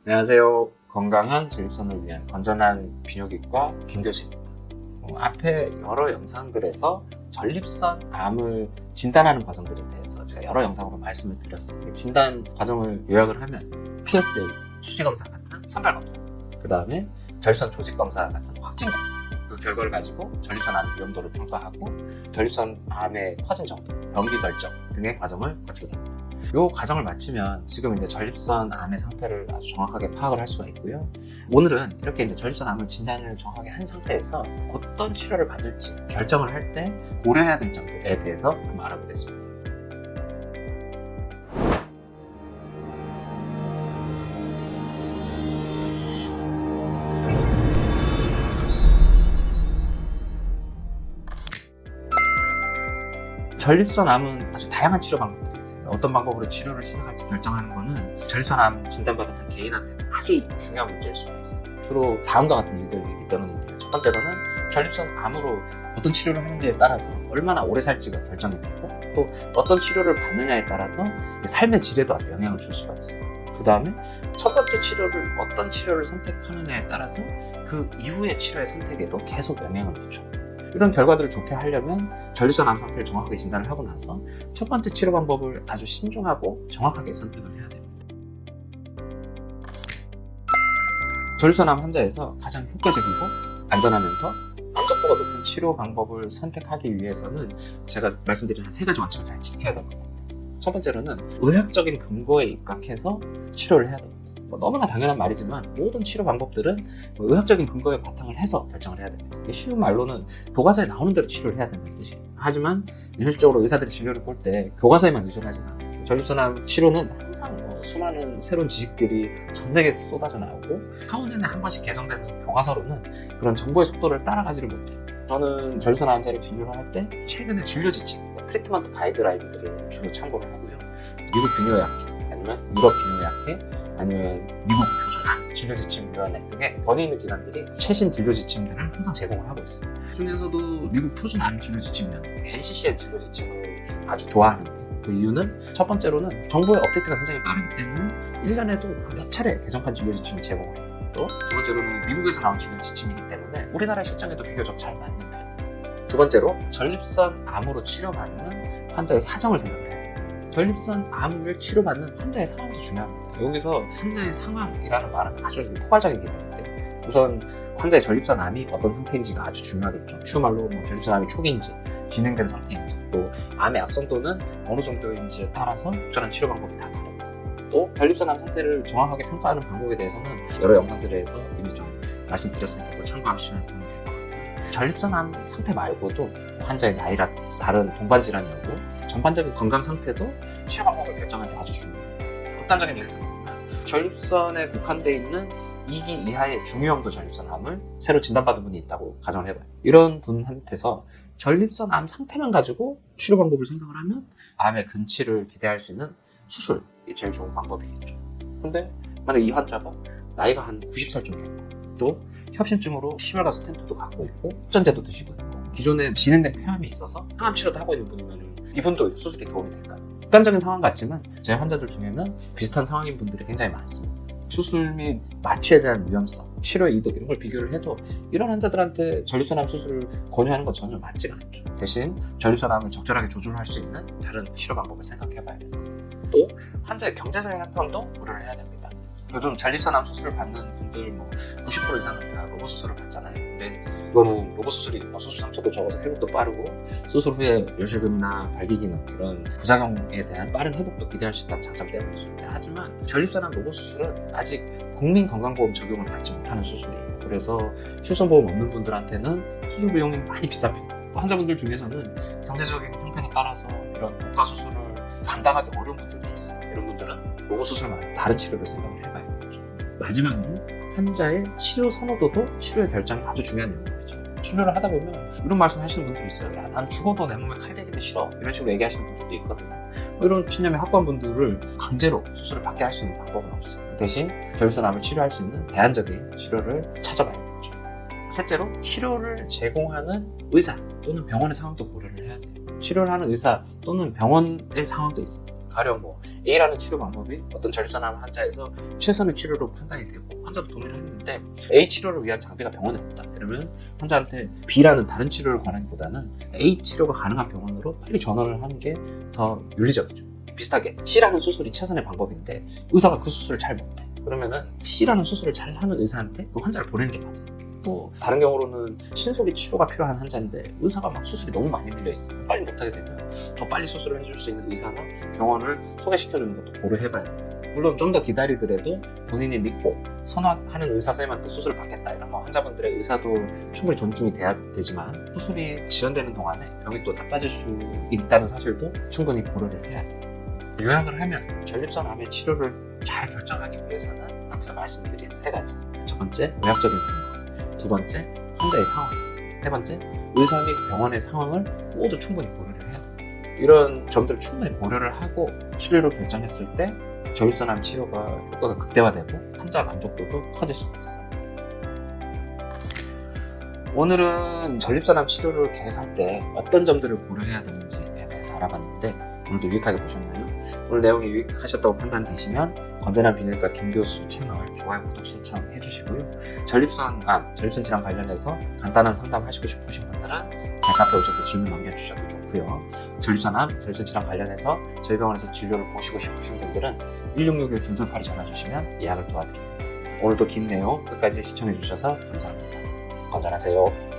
안녕하세요. 건강한 전립선을 위한 건전한 비뇨기과 김 교수입니다. 앞에 여러 영상들에서 전립선 암을 진단하는 과정들에 대해서 제가 여러 영상으로 말씀을 드렸습니다. 진단 과정을 요약을 하면 PSA, 수지검사 같은 선별검사, 그 다음에 전립선 조직검사 같은 확진검사, 그 결과를 가지고 전립선 암 위험도를 평가하고 전립선 암의 퍼진 정도, 병기 결정 등의 과정을 거치게 됩니다. 이 과정을 마치면 지금 이제 전립선 암의 상태를 아주 정확하게 파악을 할 수가 있고요. 오늘은 이렇게 이제 전립선 암을 진단을 정확하게 한 상태에서 어떤 치료를 받을지 결정을 할 때 고려해야 될 점들에 대해서 한번 알아보겠습니다. 전립선 암은 아주 다양한 치료 방법들이 있어요. 어떤 방법으로 치료를 시작할지 결정하는 거는 전립선 암 진단받은 한 개인한테는 아주 중요한 문제일 수가 있어요. 주로 다음과 같은 이유들이기 때문인데요. 첫 번째로는 전립선 암으로 어떤 치료를 하는지에 따라서 얼마나 오래 살지가 결정이 되고, 또 어떤 치료를 받느냐에 따라서 삶의 질에도 아주 영향을 줄 수가 있어요. 그 다음에 첫 번째 치료를 어떤 치료를 선택하느냐에 따라서 그 이후의 치료의 선택에도 계속 영향을 미쳐요. 이런 결과들을 좋게 하려면 전립선 암 상태를 정확하게 진단을 하고 나서 첫 번째 치료 방법을 아주 신중하고 정확하게 선택을 해야 됩니다. 전립선 암 환자에서 가장 효과적이고 안전하면서 만족도가 높은 치료 방법을 선택하기 위해서는 제가 말씀드린 한 세 가지 원칙을 잘 지켜야 됩니다. 첫 번째로는 의학적인 근거에 입각해서 치료를 해야 됩니다. 너무나 당연한 말이지만 모든 치료 방법들은 의학적인 근거에 바탕을 해서 결정을 해야 됩니다. 쉬운 말로는 교과서에 나오는 대로 치료를 해야 된다는 뜻이에요. 하지만 현실적으로 의사들이 진료를 볼 때 교과서에만 의존하지는 않아요. 전립선 암 치료는 항상 수많은 새로운 지식들이 전 세계에서 쏟아져 나오고 4~5년에 한 번씩 개정되는 교과서로는 그런 정보의 속도를 따라가지를 못해요. 저는 전립선 암 환자를 진료를 할 때 최근에 진료 지침, 트리트먼트 가이드라인들을 주로 참고를 하고요. 미국 비뇨의학회 아니면 유럽 비뇨의학회 아니면 미국 표준암 진료지침위원회 등의 권위 있는 기관들이 최신 진료지침들을 항상 제공을 하고 있어요. 그 중에서도 미국 표준암 진료지침위원회 NCCN 진료지침을 아주 좋아하는데, 그 이유는 첫 번째로는 정보의 업데이트가 굉장히 빠르기 때문에 1년에도 몇 차례 개정판 진료지침을 제공을 해요. 또 두 번째로는 미국에서 나온 진료지침이기 때문에 우리나라의 실정에도 비교적 잘 맞는 편이에요. 두 번째로 전립선 암으로 치료받는 환자의 사정을 생각해야 돼요. 전립선 암을 치료받는 환자의 상황도 중요합니다. 여기서 환자의 상황이라는 말은 아주 포괄적인 개념인데, 우선 환자의 전립선 암이 어떤 상태인지가 아주 중요하겠죠. 쉬운 말로 전립선 암이 초기인지 진행된 상태인지, 또 암의 악성도는 어느 정도인지에 따라서 적절한 치료 방법이 다 다릅니다. 또 전립선 암 상태를 정확하게 평가하는 방법에 대해서는 여러 영상들에서 이미 좀 말씀드렸으니까 그걸 참고하시면 도움이 될 것 같고요. 전립선 암 상태 말고도 환자의 나이라든지 다른 동반 질환 여부, 전반적인 건강 상태도 치료 방법을 결정하는 데 아주 중요해요. 극단적인 예를 들면 전립선에 국한되어 있는 2기 이하의 중유형도 전립선 암을 새로 진단받은 분이 있다고 가정을 해봐요. 이런 분한테서 전립선 암 상태만 가지고 치료 방법을 생각을 하면 암의 근치를 기대할 수 있는 수술이 제일 좋은 방법이겠죠. 근데 만약 이 환자가 나이가 한 90살쯤 됐고, 또 협심증으로 심혈관 스텐트도 갖고 있고 흡전제도 드시고 있고 기존에 진행된 폐암이 있어서 항암 치료도 하고 있는 분이면 이분도 수술이 도움이 될까요? 극단적인 상황 같지만 제 환자들 중에는 비슷한 상황인 분들이 굉장히 많습니다. 수술 및 마취에 대한 위험성, 치료의 이득 이런 걸 비교를 해도 이런 환자들한테 전립선 암 수술을 권유하는 건 전혀 맞지가 않죠. 대신 전립선 암을 적절하게 조절할 수 있는 다른 치료 방법을 생각해 봐야 됩니다. 또 환자의 경제적인 형편도 고려를 해야 됩니다. 요즘 전립선 암 수술을 받는 분들 90% 이상은 다 로봇 수술을 받잖아요. 근데 이거는 로봇 수술이 수술 상처도 적어서 회복도 빠르고 수술 후에 요실금이나 발기기능 이런 부작용에 대한 빠른 회복도 기대할 수 있다는 장점 때문에 있습니다. 하지만 전립선 암 로봇 수술은 아직 국민건강보험 적용을 받지 못하는 수술이에요. 그래서 실손보험 없는 분들한테는 수술 비용이 많이 비싼 편이에요. 또 환자분들 중에서는 경제적인 형편에 따라서 이런 고가 수술을 감당하기 어려운 분들도 있어요. 이런 분들은 로봇 수술 말고 다른 치료를 생각을 해봐야겠죠. 마지막으로 환자의 치료 선호도도 치료의 결정이 아주 중요한 영역이죠. 치료를 하다 보면 이런 말씀 하시는 분들이 있어요. 야, 난 죽어도 내 몸에 칼 대기는 싫어. 이런 식으로 얘기하시는 분들도 있거든요. 이런 신념의 확고한 분들을 강제로 수술을 받게 할 수 있는 방법은 없어요. 대신 전립선 암을 치료할 수 있는 대안적인 치료를 찾아봐야겠죠. 셋째로 치료를 제공하는 의사 또는 병원의 상황도 고려를 해야 돼요. 치료를 하는 의사 또는 병원의 상황도 있습니다. 가령 뭐 A라는 치료 방법이 어떤 전립선암 환자에서 최선의 치료로 판단이 되고 환자도 동의를 했는데 A 치료를 위한 장비가 병원에 없다. 그러면 환자한테 B라는 다른 치료를 권하기보다는 A 치료가 가능한 병원으로 빨리 전원을 하는 게 더 윤리적이죠. 비슷하게 C라는 수술이 최선의 방법인데 의사가 그 수술을 잘 못해. 그러면은 C라는 수술을 잘 하는 의사한테 그 환자를 보내는 게 맞아. 또 다른 경우로는 신속히 치료가 필요한 환자인데 의사가 막 수술이 너무 많이 밀려있어. 빨리 못하게 되면 더 빨리 수술을 해줄 수 있는 의사나 병원을 소개시켜주는 것도 고려해봐야 됩니다. 물론 좀 더 기다리더라도 본인이 믿고 선호하는 의사 선생님한테 수술을 받겠다 이러면 환자분들의 의사도 충분히 존중이 돼야 되지만 수술이 지연되는 동안에 병이 또 나빠질 수 있다는 사실도 충분히 고려를 해야 돼요. 요약을 하면 전립선암의 치료를 잘 결정하기 위해서는 앞에서 말씀드린 3가지. 첫 번째, 의학적인 근거. 두 번째, 환자의 상황. 세 번째, 의사 및 병원의 상황을 모두 충분히 고려를 해야 돼요. 이런 점들을 충분히 고려를 하고 치료를 결정했을 때 전립선암 치료가 효과가 극대화되고 환자 만족도도 커질 수 있어요. 오늘은 전립선암 치료를 계획할 때 어떤 점들을 고려해야 되는지에 대해서 알아봤는데 오늘도 유익하게 보셨나요? 오늘 내용이 유익하셨다고 판단되시면 건전한 비뇨기과 김교수 채널 좋아요, 구독 신청해 주시고요. 전립선 질환 관련해서 간단한 상담하시고 싶으신 분들은 제 카페에 오셔서 질문 남겨주셔도 좋고요. 전립선암, 전립선 질환 관련해서 저희 병원에서 진료를 보시고 싶으신 분들은 1661-2288에 전화 주시면 예약을 도와드립니다. 오늘도 긴 내용 끝까지 시청해 주셔서 감사합니다. 건전하세요.